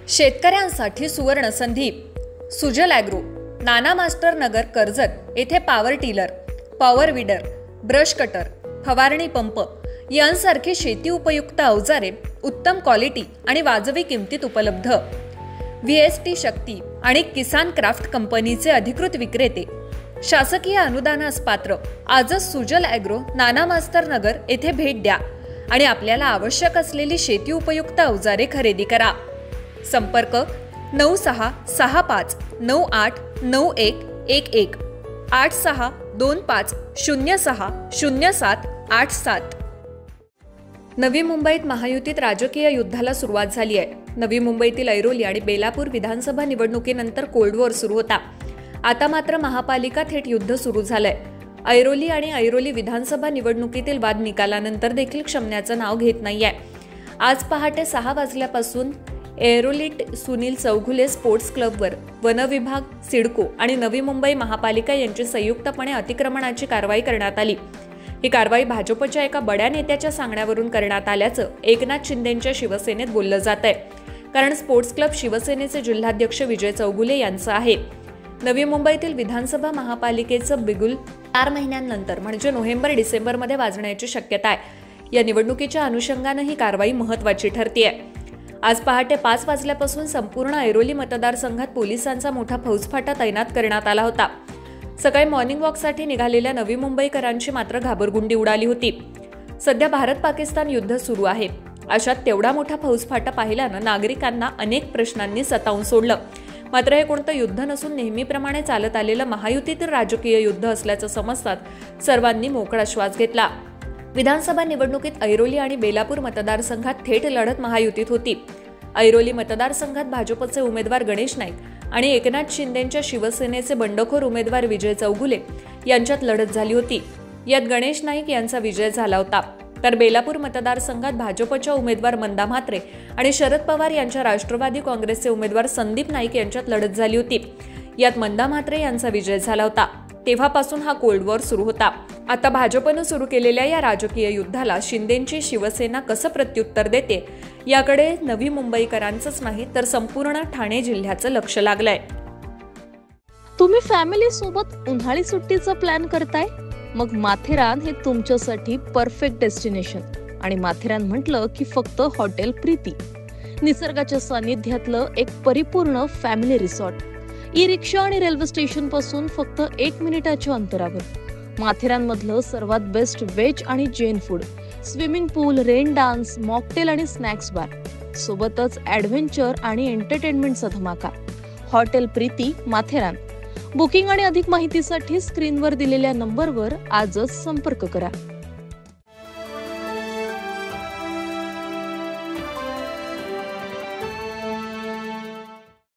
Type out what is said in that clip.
शेतकऱ्यांसाठी सुवर्ण संधी. सुजल ॲग्रो, नाना मास्टर नगर, कर्जत येथे power tiller, power weeder, brush cutter, फवारणी पंप यांसारखी शेती उपयुक्त अवजारे उत्तम क्वालिटी आणि वाजवी किमतीत उपलब्ध. VST शक्ती आणि किसान क्राफ्ट कंपनीचे अधिकृत विक्रेते. शासकीय अनुदानास पात्र. आजच सुजल ॲग्रो, नाना मास्टर नगर येथे भेट द्या आणि आपल्याला आवश्यक असलेली शेती उपयुक्त अवजारे खरेदी करा. संपर्क 9625989111 8625060787. नवी मुंबईत महायुतीत राजकीय युद्धाला सुरुवात झाली आहे. नवी मुंबईतील ऐरोली आणि बेलापूर विधानसभा निवडणुकीनंतर कोल्ड वॉर सुरू होता. आता मात्र महापालिका थेट युद्ध सुरू झालंय. ऐरोली आणि ऐरोली विधानसभा निवडणुकीतील वाद निकालानंतर देखील क्षमण्याचं नाव घेत नाहीये. आज पहाटे 6 वाजल्यापासून ऐरोलीत सुनील चौघुले स्पोर्ट्स क्लबवर वन विभाग, सिडको आणि नवी मुंबई महापालिका यांची संयुक्तपणे अतिक्रमणाची कारवाई करण्यात आली. ही कारवाई भाजपच्या एका बड्या नेत्याच्या सांगण्यावरून करण्यात आल्याचं एकनाथ शिंदेंच्या शिवसेनेत बोललं जात आहे. कारण स्पोर्ट्स क्लब शिवसेनेचे जिल्हाध्यक्ष विजय चौघुले यांचं आहे. नवी मुंबईतील विधानसभा महापालिकेचं बिगुल 4 महिन्यांनंतर म्हणजे नोव्हेंबर-डिसेंबरमध्ये वाजण्याची शक्यता आहे. या निवडणुकीच्या अनुषंगानं ही कारवाई महत्त्वाची ठरतेय. आज पहाटे 5 वाजल्यापासून संपूर्ण ऐरोली मतदारसंघात पोलिसांचा मोठा फौजफाटा तैनात करण्यात आला होता. सकाळी मॉर्निंग वॉकसाठी निघालेल्या नवी मुंबईकरांची मात्र घाबरगुंडी उडाली होती. सध्या भारत-पाकिस्तान युद्ध सुरू आहे. अशात तेवढा मोठा फौजफाटा पाहिल्यानं नागरिकांना अनेक प्रश्नांनी सतावून सोडलं. मात्र हे कोणतं युद्ध नसून नेहमीप्रमाणे चालत आलेलं महायुतीतील राजकीय युद्ध असल्याचं समजतात सर्वांनी मोकळा श्वास घेतला. विधानसभा निवडणुकीत ऐरोली आणि बेलापूर मतदारसंघात थेट लढत महायुतीत होती. ऐरोली मतदारसंघात भाजपचे उमेदवार गणेश नाईक आणि एकनाथ शिंदेंच्या शिवसेनेचे बंडखोर उमेदवार विजय चौघुले यांच्यात लढत झाली होती. यात गणेश नाईक यांचा विजय झाला होता. तर बेलापूर मतदारसंघात भाजपच्या उमेदवार मंदा म्हात्रे आणि शरद पवार यांच्या राष्ट्रवादी काँग्रेसचे उमेदवार संदीप नाईक यांच्यात लढत झाली होती. यात मंदा म्हात्रे यांचा विजय झाला होता. तेव्हापासून हा कोल्ड वॉर सुरू होता. आता भाजपनं सुरू केलेल्या या राजकीय युद्धाला शिंदेंची शिवसेना कसं प्रत्युत्तर देते याकडे नवी मुंबईकरांचंच नाही तर संपूर्ण ठाणे जिल्ह्याचं लक्ष लागलंय. तुम्ही फॅमिली सोबत उन्हाळी सुट्टीचा प्लॅन करताय? मग माथेरान हे तुमच्यासाठी परफेक्ट डेस्टिनेशन. आणि माथेरान म्हटलं की फक्त हॉटेल प्रीती, निसर्गाच्या सानिध्यातलं एक परिपूर्ण फॅमिली रिसॉर्ट. ई-रिक्षा आणि रेल्वे स्टेशन पासून फक्त 1 मिनिटाच्या अंतरावर. माथेरानमधलं सर्वात बेस्ट व्हेज आणि जैन फूड, स्विमिंग पूल, रेन डान्स, मॉकटेल आणि स्नॅक्स बार, सोबतच ॲडव्हेंचर आणि एंटरटेनमेंटचा धमाका. हॉटेल प्रीती, माथेरान. बुकिंग आणि अधिक माहितीसाठी स्क्रीनवर दिलेल्या नंबरवर आजच संपर्क करा.